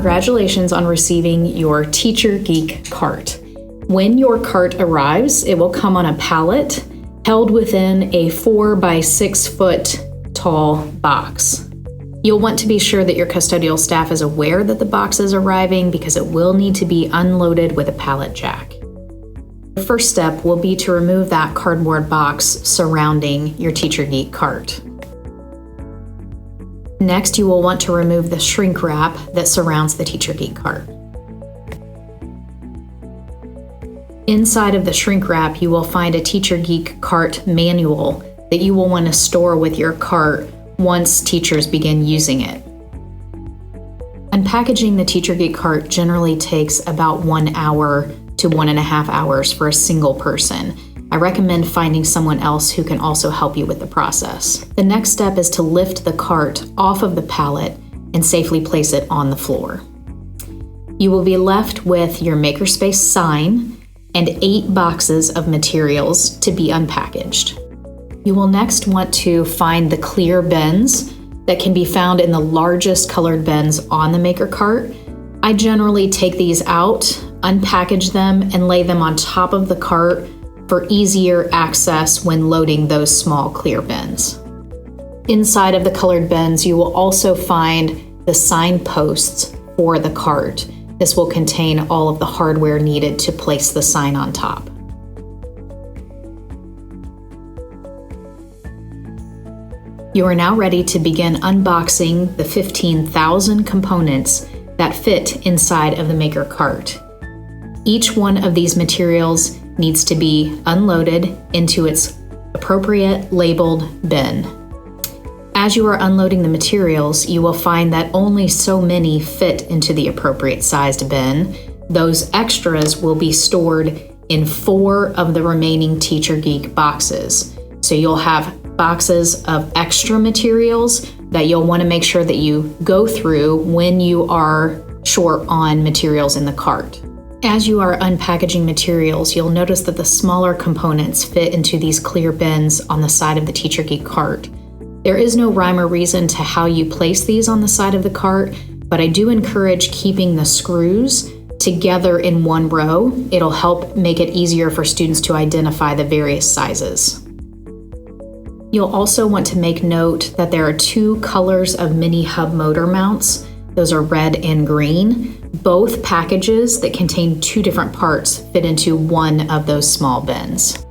Congratulations on receiving your TeacherGeek cart. When your cart arrives, it will come on a pallet held within a 4 by 6 foot tall box. You'll want to be sure that your custodial staff is aware that the box is arriving because it will need to be unloaded with a pallet jack. The first step will be to remove that cardboard box surrounding your TeacherGeek cart. Next, you will want to remove the shrink wrap that surrounds the TeacherGeek cart. Inside of the shrink wrap, you will find a TeacherGeek cart manual that you will want to store with your cart once teachers begin using it. Unpackaging the TeacherGeek cart generally takes about 1 hour to 1.5 hours for a single person. I recommend finding someone else who can also help you with the process. The next step is to lift the cart off of the pallet and safely place it on the floor. You will be left with your makerspace sign and 8 boxes of materials to be unpackaged. You will next want to find the clear bins that can be found in the largest colored bins on the maker cart. I generally take these out, unpackage them, and lay them on top of the cart for easier access when loading those small clear bins. Inside of the colored bins, you will also find the signposts for the cart. This will contain all of the hardware needed to place the sign on top. You are now ready to begin unboxing the 15,000 components that fit inside of the maker cart. Each one of these materials needs to be unloaded into its appropriate labeled bin. As you are unloading the materials, you will find that only so many fit into the appropriate sized bin. Those extras will be stored in 4 of the remaining TeacherGeek boxes. So you'll have boxes of extra materials that you'll want to make sure that you go through when you are short on materials in the cart. As you are unpackaging materials, you'll notice that the smaller components fit into these clear bins on the side of the TeacherGeek cart. There is no rhyme or reason to how you place these on the side of the cart, but I do encourage keeping the screws together in one row. It'll help make it easier for students to identify the various sizes. You'll also want to make note that there are 2 colors of mini hub motor mounts. Those are red and green. Both packages that contain 2 different parts fit into one of those small bins.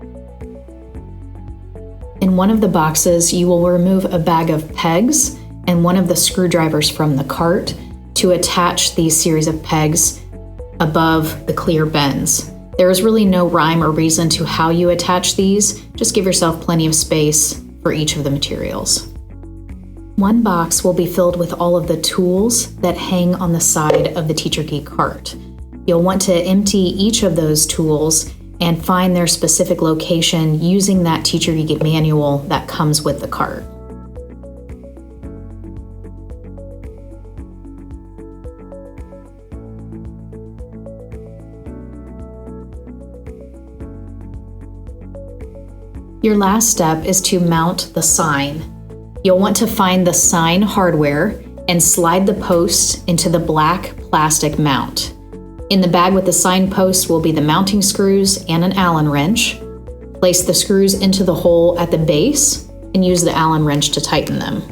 In one of the boxes, you will remove a bag of pegs and one of the screwdrivers from the cart to attach these series of pegs above the clear bins. There is really no rhyme or reason to how you attach these. Just give yourself plenty of space for each of the materials. One box will be filled with all of the tools that hang on the side of the TeacherGeek cart. You'll want to empty each of those tools and find their specific location using that TeacherGeek manual that comes with the cart. Your last step is to mount the sign. You'll want to find the sign hardware and slide the post into the black plastic mount. In the bag with the sign post will be the mounting screws and an Allen wrench. Place the screws into the hole at the base and use the Allen wrench to tighten them.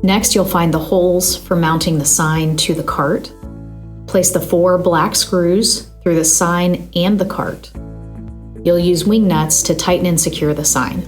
Next, you'll find the holes for mounting the sign to the cart. Place the 4 black screws through the sign and the cart. You'll use wing nuts to tighten and secure the sign.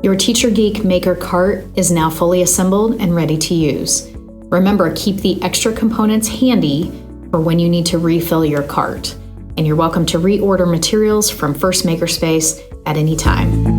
Your TeacherGeek Maker cart is now fully assembled and ready to use. Remember, keep the extra components handy for when you need to refill your cart. And you're welcome to reorder materials from First Makerspace at any time.